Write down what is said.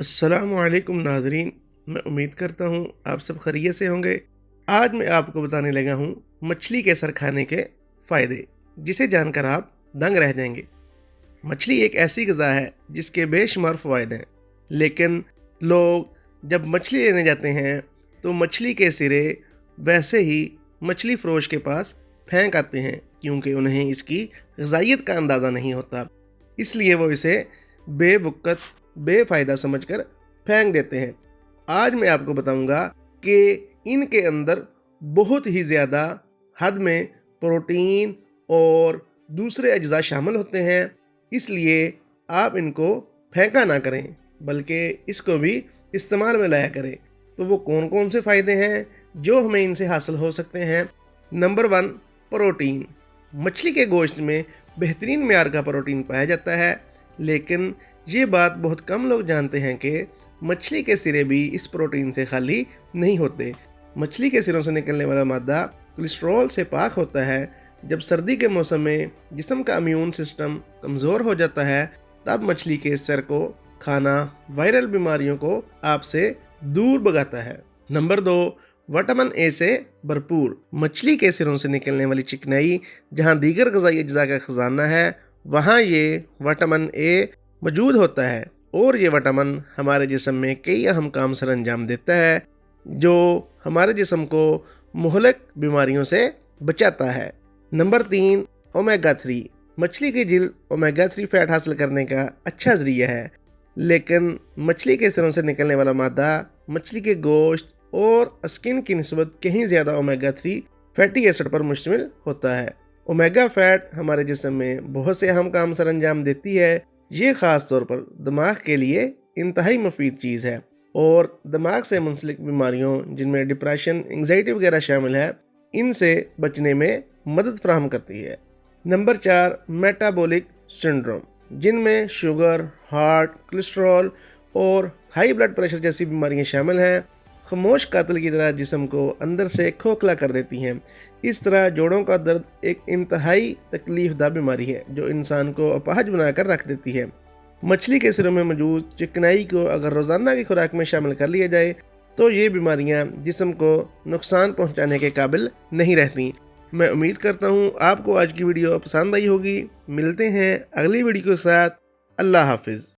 السلام علیکم ناظرین، میں امید کرتا ہوں آپ سب خیریت سے ہوں گے۔ آج میں آپ کو بتانے لگا ہوں مچھلی کے سر کھانے کے فائدے، جسے جان کر آپ دنگ رہ جائیں گے۔ مچھلی ایک ایسی غذا ہے جس کے بے شمار فوائد ہیں، لیکن لوگ جب مچھلی لینے جاتے ہیں تو مچھلی کے سرے ویسے ہی مچھلی فروش کے پاس پھینک آتے ہیں، کیونکہ انہیں اس کی غذائیت کا اندازہ نہیں ہوتا۔ اس لیے وہ اسے بے وقت بے فائدہ سمجھ کر پھینک دیتے ہیں۔ آج میں آپ کو بتاؤں گا کہ ان کے اندر بہت ہی زیادہ حد میں پروٹین اور دوسرے اجزاء شامل ہوتے ہیں، اس لیے آپ ان کو پھینکا نہ کریں بلکہ اس کو بھی استعمال میں لایا کریں۔ تو وہ کون کون سے فائدے ہیں جو ہمیں ان سے حاصل ہو سکتے ہیں؟ Number 1، protein. مچھلی کے گوشت میں بہترین معیار کا پروٹین پایا جاتا ہے، لیکن یہ بات بہت کم لوگ جانتے ہیں کہ مچھلی کے سرے بھی اس پروٹین سے خالی نہیں ہوتے۔ مچھلی کے سروں سے نکلنے والا مادہ کولیسٹرول سے پاک ہوتا ہے۔ جب سردی کے موسم میں جسم کا امیون سسٹم کمزور ہو جاتا ہے، تب مچھلی کے سر کو کھانا وائرل بیماریوں کو آپ سے دور بھگاتا ہے۔ نمبر 2، وٹامن اے سے بھرپور۔ مچھلی کے سروں سے نکلنے والی چکنائی جہاں دیگر غذائی اجزاء کا خزانہ ہے، وہاں یہ وٹامن اے موجود ہوتا ہے، اور یہ وٹامن ہمارے جسم میں کئی اہم کام سر انجام دیتا ہے، جو ہمارے جسم کو مہلک بیماریوں سے بچاتا ہے۔ Number 3، omega 3۔ مچھلی کی جلد اومیگا 3 فیٹ حاصل کرنے کا اچھا ذریعہ ہے، لیکن مچھلی کے سروں سے نکلنے والا مادہ مچھلی کے گوشت اور اسکن کی نسبت کہیں زیادہ اومیگا 3 فیٹی ایسڈ پر مشتمل ہوتا ہے۔ اومیگا فیٹ ہمارے جسم میں بہت سے اہم کام سر انجام دیتی ہے۔ یہ خاص طور پر دماغ کے لیے انتہائی مفید چیز ہے، اور دماغ سے منسلک بیماریوں جن میں ڈپریشن، انگزائٹی وغیرہ شامل ہے، ان سے بچنے میں مدد فراہم کرتی ہے۔ نمبر 4، میٹابولک سنڈروم، جن میں شوگر، ہارٹ، کولیسٹرول اور ہائی بلڈ پریشر جیسی بیماریاں شامل ہیں، خاموش قاتل کی طرح جسم کو اندر سے کھوکھلا کر دیتی ہیں۔ اس طرح جوڑوں کا درد ایک انتہائی تکلیف دہ بیماری ہے جو انسان کو اپاہج بنا کر رکھ دیتی ہے۔ مچھلی کے سروں میں موجود چکنائی کو اگر روزانہ کی خوراک میں شامل کر لیا جائے تو یہ بیماریاں جسم کو نقصان پہنچانے کے قابل نہیں رہتی۔ میں امید کرتا ہوں آپ کو آج کی ویڈیو پسند آئی ہوگی۔ ملتے ہیں اگلی ویڈیو کے ساتھ۔ اللہ حافظ۔